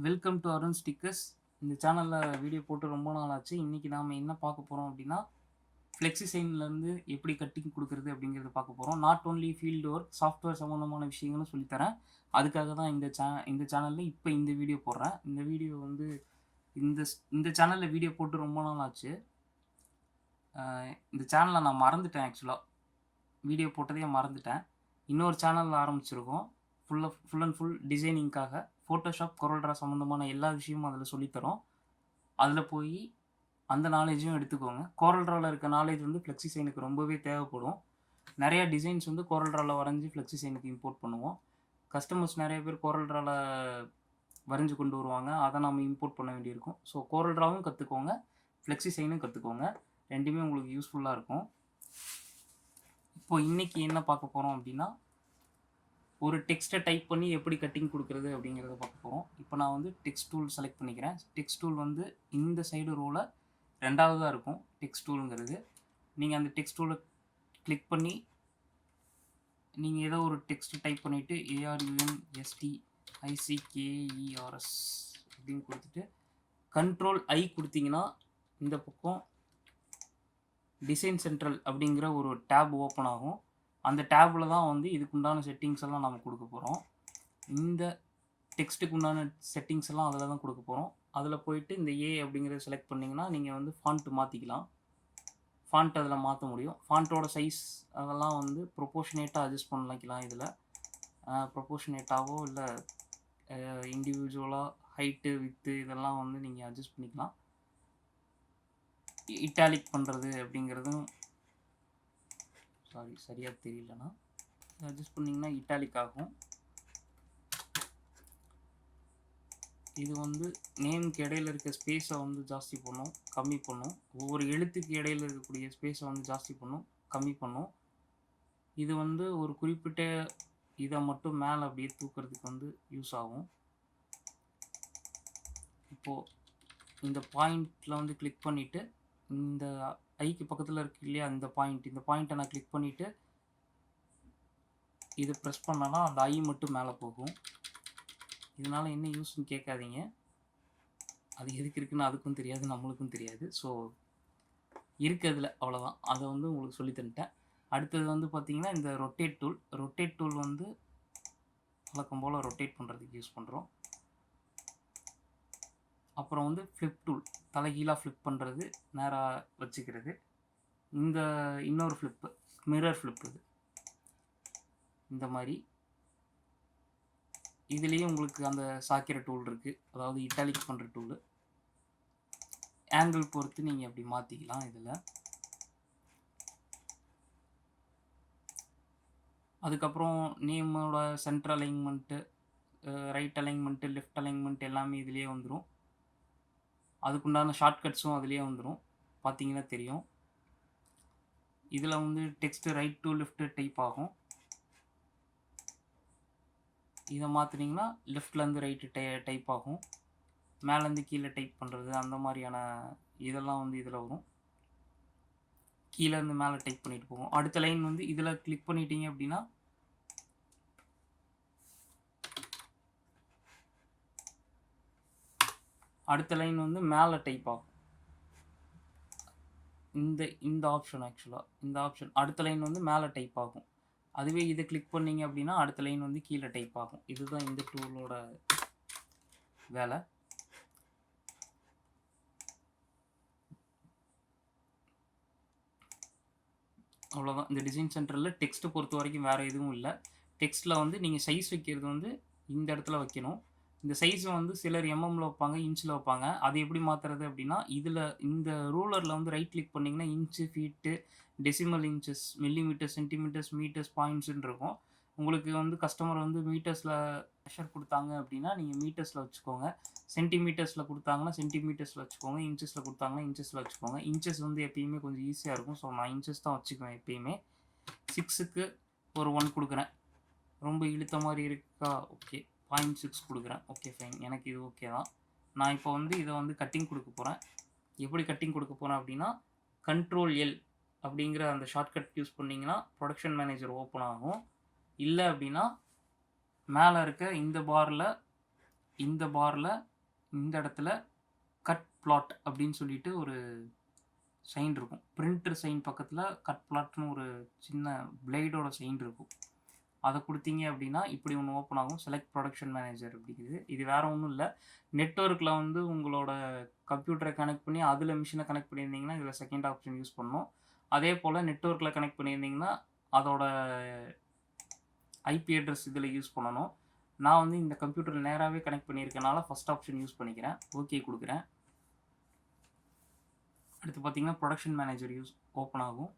Welcome to Arun stickers. இந்த சேனலில் video போட்டு ரொம்ப நாள் ஆச்சு. இன்றைக்கி நாம் என்ன பார்க்க போகிறோம் அப்படின்னா, ஃப்ளெக்ஸி சைன்லேருந்து எப்படி கட்டிங் கொடுக்குறது அப்படிங்கிறத பார்க்க போகிறோம். Not only field work, software சம்மந்தமான விஷயங்களும் சொல்லித்தரேன். அதுக்காக தான் இந்த சேனலில் இப்போ இந்த வீடியோ போடுறேன். இந்த வீடியோ வந்து இந்த இந்த சேனலில் வீடியோ போட்டு ரொம்ப நாள் ஆச்சு. இந்த சேனலை நான் மறந்துட்டேன். ஆக்சுவலாக வீடியோ போட்டதே மறந்துட்டேன். இன்னொரு சேனலில் ஆரம்பிச்சிருக்கோம். ஃபுல் அண்ட் ஃபுல் டிசைனிங்காக ஃபோட்டோஷாப், கொரல்ட்ரா சம்மந்தமான எல்லா விஷயமும் அதில் சொல்லித்தரோம். அதில் போய் அந்த நாலேஜும் எடுத்துக்கோங்க. கோரல்ட்ராவில் இருக்க நாலேஜ் வந்து ஃப்ளெக்ஸி சைனுக்கு ரொம்பவே தேவைப்படும். நிறையா டிசைன்ஸ் வந்து கோரல்ட்ராவில் வரைஞ்சி ஃப்ளெக்ஸி சைனுக்கு இம்போர்ட் பண்ணுவோம். கஸ்டமர்ஸ் நிறைய பேர் கோரல்ட்ராவில் வரைஞ்சி கொண்டு வருவாங்க. அதை நம்ம இம்போர்ட் பண்ண வேண்டியிருக்கும். ஸோ கோரல்ட்ராவும் கற்றுக்கோங்க, ஃப்ளெக்ஸி சைனும் கற்றுக்கோங்க. ரெண்டுமே உங்களுக்கு யூஸ்ஃபுல்லாக இருக்கும். இப்போது இன்றைக்கி என்ன பார்க்க போகிறோம் அப்படின்னா, ஒரு டெக்ஸ்ட்டை டைப் பண்ணி எப்படி கட்டிங் கொடுக்குறது அப்படிங்கிறத பார்க்க போகிறோம். இப்போ நான் வந்து டெக்ஸ்ட் டூல் செலக்ட் பண்ணிக்கிறேன். டெக்ஸ்ட் டூல் வந்து இந்த சைடு ரோவில் ரெண்டாவதாக இருக்கும் டெக்ஸ்ட் டூலுங்கிறது. நீங்கள் அந்த டெக்ஸ்ட் டூலை கிளிக் பண்ணி நீங்கள் ஏதோ ஒரு டெக்ஸ்ட் டைப் பண்ணிவிட்டு ARUNSTICKERS அப்படின்னு கொடுத்துட்டு கண்ட்ரோல் I கொடுத்தீங்கன்னா இந்த பக்கம் டிசைன் சென்ட்ரல் அப்படிங்கிற ஒரு டேப் ஓப்பன் ஆகும். அந்த டேப்பில் தான் வந்து இதுக்குண்டான செட்டிங்ஸ் எல்லாம் நம்ம கொடுக்க போகிறோம். இந்த டெக்ஸ்ட்டுக்கு உண்டான செட்டிங்ஸ் எல்லாம் அதில் தான் கொடுக்க போகிறோம். அதில் போயிட்டு இந்த A அப்படிங்கிறத செலக்ட் பண்ணிங்கன்னா நீங்கள் வந்து ஃபாண்ட் மாற்றிக்கலாம். ஃபாண்ட் அதில் மாற்ற முடியும். ஃபாண்ட்டோட சைஸ் அதெல்லாம் வந்து ப்ரொபோர்ஷனேட்டாக அட்ஜஸ்ட் பண்ணிக்கலாம். இதில் ப்ரொபோர்ஷனேட்டாவோ இல்லை இண்டிவிஜுவலாக ஹைட்டு வித்து இதெல்லாம் வந்து நீங்கள் அட்ஜஸ்ட் பண்ணிக்கலாம். இட்டாலிக் பண்ணுறது அப்படிங்கிறதும் சரியாக தெரியலனா அட்ஜஸ்ட் பண்ணிங்கன்னா இட்டாலிக் ஆகும். இது வந்து நேமுக்கு இடையில இருக்க ஸ்பேஸை வந்து ஜாஸ்தி பண்ணும், கம்மி பண்ணும். ஒவ்வொரு எழுத்துக்கு இடையில இருக்கக்கூடிய ஸ்பேஸை வந்து ஜாஸ்தி பண்ணும், கம்மி பண்ணும். இது வந்து ஒரு குறிப்பிட்ட இதை மட்டும் மேலே அப்படியே தூக்கிறதுக்கு வந்து யூஸ் ஆகும். இப்போது இந்த பாயிண்டில் வந்து கிளிக் பண்ணிவிட்டு இந்த ஐக்கு பக்கத்தில் இருக்கு இல்லையா, இந்த பாயிண்ட்டை நான் கிளிக் பண்ணிவிட்டு இது ப்ரெஸ் பண்ணனா அந்த ஐ மட்டும் மேலே போகும். இதனால் என்ன யூஸ்ன்னு கேட்காதீங்க. அது எதுக்கு இருக்குன்னு அதுக்கும் தெரியாது, நம்மளுக்கும் தெரியாது. ஸோ இருக்கிறதுல அவ்வளோதான். அதை வந்து உங்களுக்கு சொல்லி தந்துட்டேன். அடுத்தது வந்து பார்த்திங்கன்னா இந்த ரொட்டேட் டூல் வந்து வழக்கம் போல் ரொட்டேட் பண்ணுறதுக்கு யூஸ் பண்ணுறோம். அப்புறம் வந்து ஃப்ளிப் டூல், தலைகீழாக ஃப்ளிப் பண்ணுறது, நேராக வச்சுக்கிறது. இந்த இன்னொரு ஃப்ளிப்பு, மிரர் ஃப்ளிப்பு. இந்த மாதிரி இதுலேயும் உங்களுக்கு அந்த சாக்கிற டூல் இருக்குது, அதாவது இட்டாலிக் பண்ணுற டூலு. ஆங்கிள் பொறுத்து நீங்கள் அப்படி மாற்றிக்கலாம். இதில் அதுக்கப்புறம் நேமோட centre alignment, right alignment, left alignment எல்லாமே இதுலேயே வந்துடும். அதுக்குண்டான ஷார்ட்கட்ஸும் அதுலேயே வந்துடும், பார்த்தீங்கன்னா தெரியும். இதில் வந்து text right to left type ஆகும். இதை மாற்றினீங்கன்னா லெஃப்ட்லேருந்து ரைட்டு டைப் ஆகும். மேலேருந்து கீழே டைப் பண்ணுறது அந்த மாதிரியான இதெல்லாம் வந்து இதில் வரும். கீழேருந்து மேலே டைப் பண்ணிட்டு போகும். அடுத்த லைன் வந்து இதில் கிளிக் பண்ணிட்டீங்க அப்படின்னா அடுத்த லைன் வந்து மேலே டைப் ஆகும். இந்த ஆப்ஷன் ஆக்சுவலாக இந்த ஆப்ஷன் அடுத்த லைன் வந்து மேலே டைப் ஆகும். அதுவே இதை கிளிக் பண்ணிங்க அப்படின்னா அடுத்த லைன் வந்து கீழே டைப் ஆகும். இதுதான் இந்த டூலோட வேலை. அவ்வளோதான். இந்த டிசைன் சென்டரில் டெக்ஸ்ட்டை பொறுத்த வரைக்கும் வேறு எதுவும் இல்லை. டெக்ஸ்ட்டில் வந்து நீங்கள் சைஸ் வைக்கிறது வந்து இந்த இடத்துல வைக்கணும். இந்த சைஸை வந்து சிலர் எம்எம்மில் வைப்பாங்க, இன்ச்சில் வைப்பாங்க. அது எப்படி மாற்றுறது அப்படின்னா, இதில் இந்த ரூலரில் வந்து ரைட் கிளிக் பண்ணிங்கன்னா inch, feet, decimal inches, millimetre, centimetres, metres, பாயிண்ட்ஸுன்னு இருக்கும். உங்களுக்கு வந்து கஸ்டமர் வந்து மீட்டர்ஸில் மெஷர் கொடுத்தாங்க அப்படின்னா நீங்கள் மீட்டர்ஸில் வச்சுக்கோங்க. சென்டிமீட்டர்ஸில் கொடுத்தாங்கன்னா சென்டிமீட்டர்ஸில் வச்சுக்கோங்க. இன்ச்சஸில் கொடுத்தாங்கன்னா இன்ச்சஸில் வச்சுக்கோங்க. இன்ச்சஸ் வந்து எப்பயுமே கொஞ்சம் ஈஸியாக இருக்கும். ஸோ நான் இன்ச்சஸ் தான் வச்சுக்குவேன் எப்பயுமே. 6க்கு ஒரு 1 கொடுக்குறேன். ரொம்ப இழுத்த மாதிரி இருக்கா? ஓகே. 0.6 கொடுக்குறேன். Okay, fine. எனக்கு இது ஓகே தான். நான் இப்போ வந்து இதை வந்து கட்டிங் கொடுக்க போகிறேன். எப்படி கட்டிங் கொடுக்க போகிறேன் அப்படின்னா, கண்ட்ரோல் L அப்படிங்கிற அந்த ஷார்ட்கட் யூஸ் பண்ணிங்கன்னா ப்ரொடக்ஷன் மேனேஜர் ஓப்பன் ஆகும். இல்லை அப்படின்னா மேலே இருக்க இந்த பாரில் இந்த பாரில் இந்த இடத்துல கட் பிளாட் அப்படின்னு சொல்லிட்டு ஒரு சைன் இருக்கும். பிரிண்டர் சைன் பக்கத்தில் கட் பிளாட்னு ஒரு சின்ன பிளேடோட சைன் இருக்கும். அதை கொடுத்தீங்க அப்படின்னா இப்படி ஒன்று ஓப்பன் ஆகும். செலக்ட் ப்ரொடக்ஷன் மேனேஜர் அப்படிங்கிறது. இது வேறு ஒன்றும் இல்லை, நெட்வொர்க்கில் வந்து உங்களோட கம்ப்யூட்டரை கனெக்ட் பண்ணி அதில் மிஷினை கனெக்ட் பண்ணியிருந்தீங்கன்னா இதில் செகண்ட் ஆப்ஷன் யூஸ் பண்ணணும். அதே போல் நெட்வொர்க்கில் கனெக்ட் பண்ணியிருந்தீங்கன்னா அதோட ஐபி அட்ரஸ் இதில் யூஸ் பண்ணணும். நான் வந்து இந்த கம்ப்யூட்டரில் நேராகவே கனெக்ட் பண்ணியிருக்கனால ஃபஸ்ட் ஆப்ஷன் யூஸ் பண்ணிக்கிறேன். ஓகே கொடுக்குறேன். அடுத்து பார்த்தீங்கன்னா ப்ரொடக்ஷன் மேனேஜர் ஓப்பன் ஆகும்.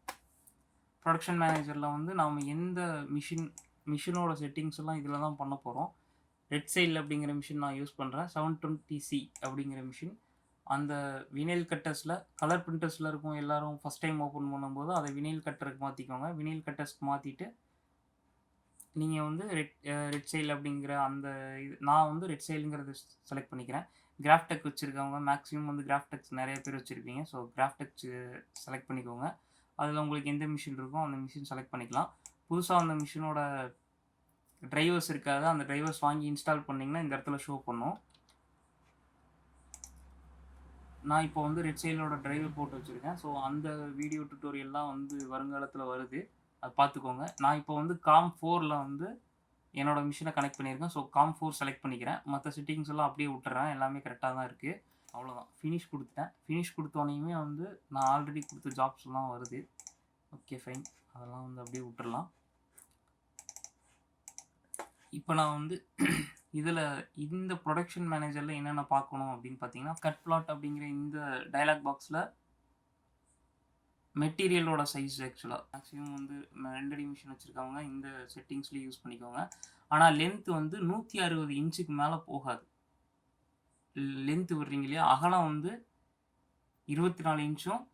ப்ரொடக்ஷன் மேனேஜரில் வந்து நாம் எந்த மிஷினோட செட்டிங்ஸ் எல்லாம் இதில் தான் பண்ண போகிறோம். ரெட் சைடில் அப்படிங்கிற மிஷின் நான் யூஸ் பண்ணுறேன். 720C அப்படிங்கிற மிஷின். அந்த வினைல் கட்டர்ஸில் கலர் பிரிண்டர்ஸில் இருக்கும். எல்லோரும் ஃபஸ்ட் டைம் ஓப்பன் பண்ணும்போது அதை வினைல் கட்டருக்கு மாற்றிக்கோங்க. வினைல் கட்டர்ஸ்க்கு மாற்றிட்டு நீங்கள் வந்து ரெட் சைல் அப்படிங்கிற அந்த நான் வந்து ரெட் சைலுங்கிறது செலக்ட் பண்ணிக்கிறேன். கிராஃப்டெக் வச்சுருக்கவங்க மேக்ஸிமம் வந்து கிராஃப்டெக்ஸ் நிறைய பேர் வச்சுருப்பீங்க. ஸோ கிராஃப்டெக்ஸ் செலக்ட் பண்ணிக்கோங்க. அதில் உங்களுக்கு எந்த மிஷின் இருக்கோ அந்த மிஷின் செலக்ட் பண்ணிக்கலாம். புதுசாக அந்த மிஷினோட டிரைவர்ஸ் இருக்காது, அந்த டிரைவர்ஸ் வாங்கி இன்ஸ்டால் பண்ணிங்கன்னா இந்த இடத்துல ஷோ பண்ணும். நான் இப்போ வந்து ரெட் சைலோட டிரைவர் போட்டு வச்சுருக்கேன். ஸோ அந்த வீடியோ டுட்டோரியல்லாம் வந்து வருங்காலத்தில் வருது, அது பார்த்துக்கோங்க. நான் இப்போ வந்து COM4ல் வந்து என்னோடய மிஷினை கனெக்ட் பண்ணியிருக்கேன். ஸோ COM4 செலக்ட் பண்ணிக்கிறேன். மற்ற செட்டிங்ஸ் எல்லாம் அப்படியே விட்டுறேன். எல்லாமே கரெக்டாக தான் இருக்குது. அவ்வளோதான், ஃபினிஷ் கொடுத்துட்டேன். ஃபினிஷ் கொடுத்தோனையுமே வந்து நான் ஆல்ரெடி கொடுத்த ஜாப்ஸ்லாம் வருது. ஓகே ஃபைன், அதெல்லாம் வந்து அப்படியே விட்டுறலாம். இப்போ நான் வந்து இதில் இந்த ப்ரொடக்ஷன் மேனேஜரில் என்னென்ன பார்க்கணும் அப்படின்னு பார்த்தீங்கன்னா, கட் பிளாட் அப்படிங்கிற இந்த டயலாக் பாக்ஸில் மெட்டீரியலோட சைஸ் ஆக்சுவலாக மேக்ஸிமம் வந்து 2 அடி மிஷின் வச்சுருக்கவங்க இந்த செட்டிங்ஸ்லேயே யூஸ் பண்ணிக்கோங்க. ஆனால் லென்த் வந்து 160 இன்ச்சுக்கு மேலே போகாது. லென்த்து விடுறீங்க இல்லையா, அகலம் வந்து 24 இன்ச்சும்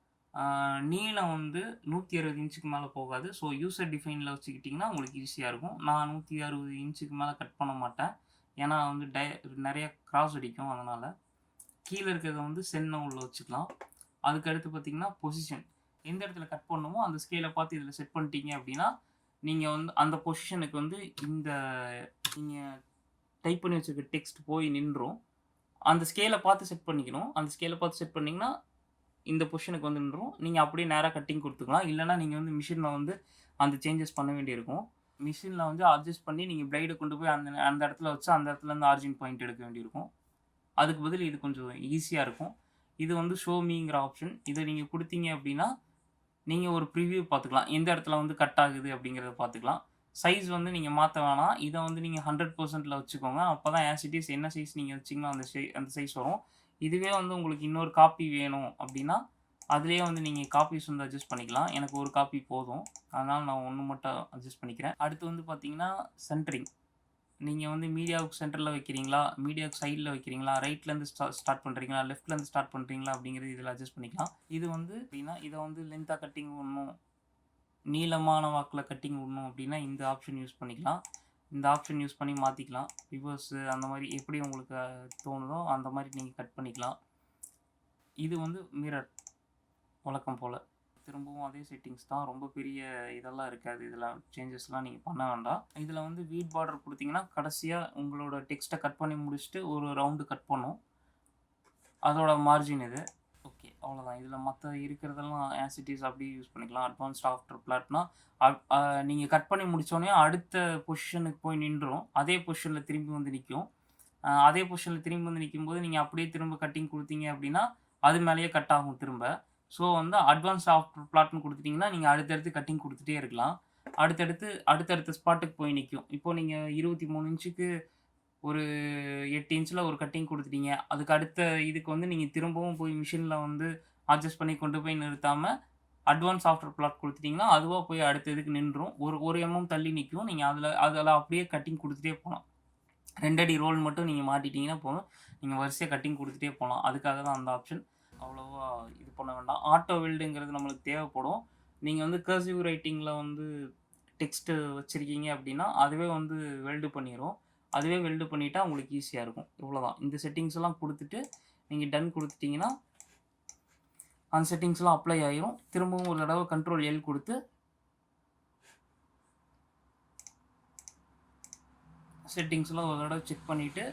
நீளம் வந்து 160 இன்ச்சுக்கு மேலே போகாது. ஸோ யூசர் டிஃபைனில் வச்சுக்கிட்டிங்கன்னா உங்களுக்கு ஈஸியாக இருக்கும். நான் 160 இன்ச்சுக்கு மேலே கட் பண்ண மாட்டேன், ஏன்னா வந்து நிறைய கிராஸ் அடிக்கும். அதனால் கீழே இருக்கிறத வந்து சென்னை உள்ள வச்சுக்கலாம். அதுக்கடுத்து பார்த்திங்கன்னா பொசிஷன், எந்த இடத்துல கட் பண்ணணுமோ அந்த ஸ்கேலை பார்த்து இதில் செட் பண்ணிட்டீங்க அப்படின்னா நீங்கள் வந்து அந்த பொசிஷனுக்கு வந்து இந்த நீங்கள் டைப் பண்ணி வச்சுருக்க டெக்ஸ்ட் போய் நின்றும். அந்த ஸ்கேலை பார்த்து செட் பண்ணிக்கணும். அந்த ஸ்கேலை பார்த்து செட் பண்ணிங்கன்னா இந்த பொசிஷனுக்கு வந்து நின்றும். நீங்கள் அப்படியே நேராக கட்டிங் கொடுத்துக்கலாம். இல்லைனா நீங்கள் வந்து மிஷினில் வந்து அந்த சேஞ்சஸ் பண்ண வேண்டியிருக்கும். மிஷினில் வந்து அட்ஜஸ்ட் பண்ணி நீங்கள் பிளைடை கொண்டு போய் அந்த இடத்துல வச்சு அந்த இடத்துலேருந்து ஆரிஜின் பாயிண்ட் எடுக்க வேண்டியிருக்கும். அதுக்கு பதில் இது கொஞ்சம் ஈஸியாக இருக்கும். இது வந்து ஷோ மீங்கிற ஆப்ஷன். இதை நீங்கள் கொடுத்தீங்க அப்படின்னா நீங்கள் ஒரு ப்ரிவியூ பார்த்துக்கலாம், எந்த இடத்துல வந்து கட் ஆகுது அப்படிங்கிறத பார்த்துக்கலாம். சைஸ் வந்து நீங்கள் மாற்ற வேணாம். இதை வந்து நீங்கள் 100%ல் வச்சுக்கோங்க. அப்போ தான் ஆஸ் இட் இஸ் என்ன சைஸ் நீங்கள் வச்சிங்கன்னா அந்த சைஸ் வரும். இதுவே வந்து உங்களுக்கு இன்னொரு காப்பி வேணும் அப்படின்னா அதுலேயே வந்து நீங்கள் காப்பீஸ் வந்து அட்ஜஸ்ட் பண்ணிக்கலாம். எனக்கு ஒரு காப்பி போதும், அதனால் நான் ஒன்று மட்டும் அட்ஜஸ்ட் பண்ணிக்கிறேன். அடுத்து வந்து பார்த்தீங்கன்னா சென்டரிங். நீங்கள் வந்து மீடியாவுக்கு சென்டரில் வைக்கிறீங்களா, மீடியாவுக்கு சைடில் வைக்கிறீங்களா, ரைட்லேருந்து ஸ்டார்ட் பண்ணுறீங்களா, லெஃப்ட்லேருந்து ஸ்டார்ட் பண்ணுறீங்களா அப்படிங்கிறது இதில் அட்ஜஸ்ட் பண்ணிக்கலாம். இது வந்து அப்படின்னா இதை வந்து லென்த்தாக கட்டிங் விடணும், நீளமான வாக்கில் கட்டிங் விடணும் அப்படின்னா இந்த ஆப்ஷன் யூஸ் பண்ணிக்கலாம். இந்த ஆப்ஷன் யூஸ் பண்ணி மாற்றிக்கலாம். ரிவர்ஸு அந்த மாதிரி எப்படி உங்களுக்கு தோணுதோ அந்த மாதிரி நீங்கள் கட் பண்ணிக்கலாம். இது வந்து மிரர் வழக்கம் போல் திரும்பவும் அதே செட்டிங்ஸ் தான், ரொம்ப பெரிய இதெல்லாம் இருக்காது. இதில் சேஞ்சஸ்லாம் நீங்கள் பண்ண வேண்டாம். இதில் வந்து வீட் பார்டர் கொடுத்தீங்கன்னா கடைசியாக உங்களோட டெக்ஸ்ட்டை கட் பண்ணி முடிச்சுட்டு ஒரு ரவுண்டு கட் பண்ணும், அதோட மார்ஜின் இது. ஓகே, அவ்வளோதான். இதில் மற்ற இருக்கிறதெல்லாம் ஆஸ் இட் இஸ் அப்படியே யூஸ் பண்ணிக்கலாம். அட்வான்ஸ்ட் ஆஃப்டர் பிளாட்னா நீங்கள் கட் பண்ணி முடித்தோடனே அடுத்த பொசிஷனுக்கு போய் நின்றும், அதே பொசிஷனில் திரும்பி வந்து நிற்கும். அதே பொசிஷனில் திரும்பி வந்து நிற்கும்போது நீங்கள் அப்படியே திரும்ப கட்டிங் கொடுத்தீங்க அப்படின்னா அது மேலேயே கட் ஆகும் திரும்ப. ஸோ வந்து அட்வான்ஸ் ஆஃப்டர் பிளாட்னு கொடுத்துட்டிங்கன்னா நீங்கள் அடுத்தடுத்து கட்டிங் கொடுத்துட்டே இருக்கலாம். அடுத்தடுத்த ஸ்பாட்டுக்கு போய் நிற்கும். இப்போது நீங்கள் 23 இன்ச்சுக்கு ஒரு 8 இன்ச்சில் ஒரு கட்டிங் கொடுத்துட்டீங்க, அதுக்கு அடுத்த இதுக்கு வந்து நீங்கள் திரும்பவும் போய் மிஷினில் வந்து அட்ஜஸ்ட் பண்ணி கொண்டு போய் நிறுத்தாமல் அட்வான்ஸ் ஆஃப்டர் பிளாட் கொடுத்துட்டிங்கன்னா அதுவாக போய் அடுத்த இதுக்கு நின்றும். ஒரு mm தள்ளி நிற்கும். நீங்கள் அதில் அப்படியே கட்டிங் கொடுத்துட்டே போகலாம். 2 அடி ரோல் மட்டும் நீங்கள் மாட்டிட்டிங்கன்னா போதும், நீங்கள் வரிசையாக கட்டிங் கொடுத்துட்டே போகலாம். அதுக்காக தான் அந்த ஆப்ஷன். அவ்வளோவா இது பண்ண வேண்டாம். ஆட்டோ வெல்டுங்கிறது நம்மளுக்கு தேவைப்படும். நீங்கள் வந்து கர்சிவ் ரைட்டிங்கில் வந்து டெக்ஸ்ட்டு வச்சுருக்கீங்க அப்படின்னா அதுவே வந்து வெல்டு பண்ணிடும். அதுவே வெல்டு பண்ணிட்டா உங்களுக்கு ஈஸியாக இருக்கும். இவ்வளோதான். இந்த செட்டிங்ஸ் எல்லாம் கொடுத்துட்டு நீங்கள் டன் கொடுத்துட்டிங்கன்னா அந்த செட்டிங்ஸ்லாம் அப்ளை ஆகிரும். திரும்பவும் ஒரு தடவை கண்ட்ரோல் எல் கொடுத்து செட்டிங்ஸ்லாம் ஒரு தடவை செக் பண்ணிவிட்டு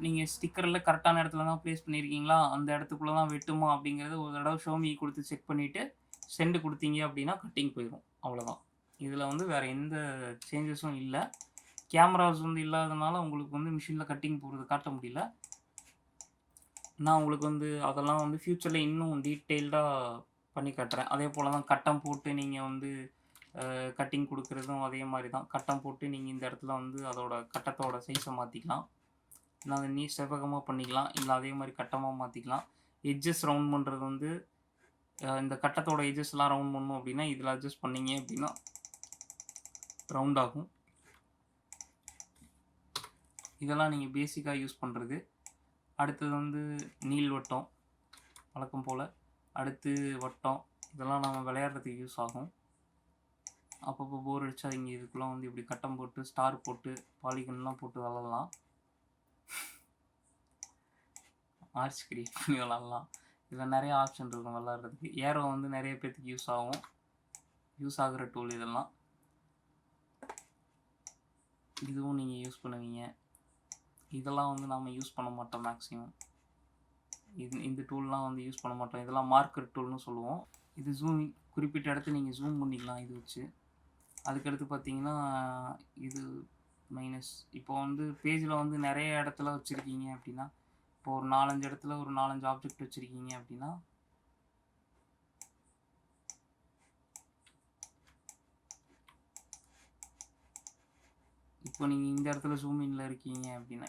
நீங்கள் ஸ்டிக்கரில் கரெக்டான இடத்துல தான் ப்ளேஸ் பண்ணியிருக்கீங்களா, அந்த இடத்துக்குள்ள தான் வெட்டுமா அப்படிங்கிறது ஒரு தடவை ஷோமி கொடுத்து செக் பண்ணிவிட்டு சென்ட் கொடுத்தீங்க அப்படின்னா கட்டிங் போயிடும். அவ்வளோதான். இதில் வந்து வேறு எந்த சேஞ்சஸும் இல்லை. கேமராஸ் வந்து இல்லாதனால உங்களுக்கு வந்து மிஷினில் கட்டிங் போகிறது காட்ட முடியல. நான் உங்களுக்கு வந்து அதெல்லாம் வந்து ஃப்யூச்சரில் இன்னும் டீட்டெயில்டாக பண்ணி காட்டுறேன். அதே போல் தான் கட்டம் போட்டு நீங்கள் வந்து கட்டிங் கொடுக்குறதும் அதே மாதிரி தான். கட்டம் போட்டு நீங்கள் இந்த இடத்துல வந்து அதோட கட்டத்தோட சைஸை மாற்றிக்கலாம். இல்லை அதை நீ செவ்வகமாக பண்ணிக்கலாம், இல்லை அதே மாதிரி கட்டமாக மாற்றிக்கலாம். எட்ஜஸ் ரவுண்ட் பண்ணுறது வந்து இந்த கட்டத்தோட எட்ஜஸ்லாம் ரவுண்ட் பண்ணணும் அப்படின்னா இதில் அட்ஜஸ்ட் பண்ணிங்க அப்படின்னா ரவுண்ட் ஆகும். இதெல்லாம் நீங்கள் பேசிக்காக யூஸ் பண்ணுறது. அடுத்தது வந்து நீள்வட்டம் வழக்கம் போல், அடுத்து வட்டம், இதெல்லாம் நம்ம விளையாடுறதுக்கு யூஸ் ஆகும். அப்பப்போ போர் அடிச்சா இங்கே இதுக்குள்ளே வந்து இப்படி கட்டம் போட்டு ஸ்டார் போட்டு பாலிகன்லாம் போட்டு விளாட்லாம். ஆர்ச் கிரியேட் பண்ணி விளாட்லாம். இதில் நிறைய ஆப்ஷன் இருக்கும் விளாட்றதுக்கு. ஏரோ வந்து நிறைய பேர்த்துக்கு யூஸ் ஆகிற டூல் இதெல்லாம். இதுவும் நீங்கள் யூஸ் பண்ணுவீங்க. இதெல்லாம் வந்து நம்ம யூஸ் பண்ண மாட்டோம் மேக்ஸிமம். இந்த டூல்லாம் வந்து யூஸ் பண்ண மாட்டோம். இதெல்லாம் மார்க்கர் டூல்னு சொல்லுவோம். இது ஜூமிங், குறிப்பிட்ட இடத்த நீங்கள் ஜூம் பண்ணிக்கலாம் இது வச்சு. அதுக்கடுத்து பார்த்தீங்கன்னா இது மைனஸ். இப்போ வந்து பேஜில் வந்து நிறைய இடத்துல வச்சுருக்கீங்க அப்படின்னா, இப்போ ஒரு 4-5 இடத்துல ஒரு 4-5 ஆப்ஜெக்ட் வச்சுருக்கீங்க அப்படின்னா இப்போ நீங்கள் இந்த இடத்துல ஜூம் இன்ல இருக்கீங்க அப்படின்னா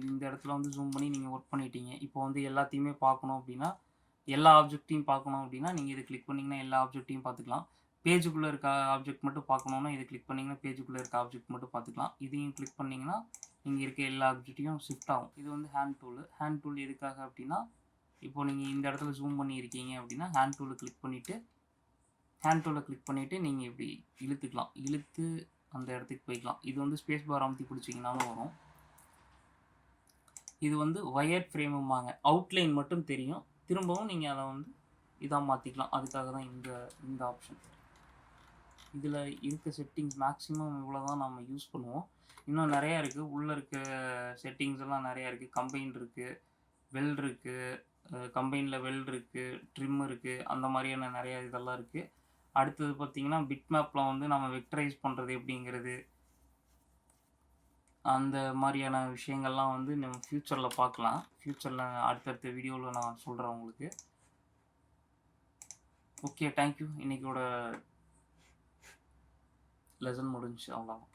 இந்த இடத்துல வந்து ஜூம் பண்ணி நீங்கள் ஒர்க் பண்ணிட்டீங்க. இப்போ வந்து எல்லாத்தையுமே பார்க்கணும் அப்படின்னா, எல்லா ஆப்ஜெக்ட்டையும் பார்க்கணும் அப்படின்னா நீங்கள் இதை கிளிக் பண்ணிங்கன்னா எல்லா ஆப்ஜெக்ட்டையும் பார்த்துக்கலாம். பேஜுக்குள்ளே இருக்க ஆப்ஜெக்ட் மட்டும் பார்க்கணுன்னா இதை கிளிக் பண்ணிங்கன்னா பேஜுக்குள்ளே இருக்க ஆப்ஜெக்ட் மட்டும் பார்த்துக்கலாம். இதையும் கிளிக் பண்ணிங்கன்னா இங்கே இருக்க எல்லா ஆப்ஜெக்ட்டையும் ஷிஃப்ட் ஆகும். இது வந்து ஹேண்ட் டூலு. ஹேண்ட் டூல் எதுக்காக அப்படின்னா, இப்போது நீங்கள் இந்த இடத்துல ஜூம் பண்ணி இருக்கீங்க அப்படின்னா ஹேண்ட் டூலை கிளிக் பண்ணிவிட்டு நீங்கள் இப்படி இழுத்துக்கலாம். இழுத்து அந்த இடத்துக்கு போய்க்கலாம். இது வந்து ஸ்பேஸ் பார் அமுத்தி பிடிச்சிங்கனாலும் வரும். இது வந்து வயர்ட் ஃப்ரேமும்பாங்க. அவுட்லைன் மட்டும் தெரியும். திரும்பவும் நீங்கள் அதை வந்து இதாக மாற்றிக்கலாம். அதுக்காக தான் இந்த ஆப்ஷன். இதில் இருக்க செட்டிங்ஸ் மேக்ஸிமம் இவ்வளோ தான் நம்ம யூஸ் பண்ணுவோம். இன்னும் நிறையா இருக்குது. உள்ளே இருக்க செட்டிங்ஸ் எல்லாம் நிறையா இருக்குது. கம்பைன் இருக்குது, வெல்ட் இருக்குது, கம்பைனில் வெல்ட் இருக்குது, ட்ரிம் இருக்குது, அந்த மாதிரியான நிறையா இதெல்லாம் இருக்குது. அடுத்தது பார்த்திங்கன்னா பிட் மேப்பில் வந்து நம்ம வெக்டரைஸ் பண்ணுறது எப்படிங்கிறது, அந்த மாதிரியான விஷயங்கள்லாம் வந்து நம்ம ஃப்யூச்சரில் பார்க்கலாம். ஃப்யூச்சரில் அடுத்தடுத்த வீடியோவில் நான் சொல்கிறேன் உங்களுக்கு. Okay, thank you. இன்றைக்கோட லெசன் முடிஞ்சு அவ்வளோதான்.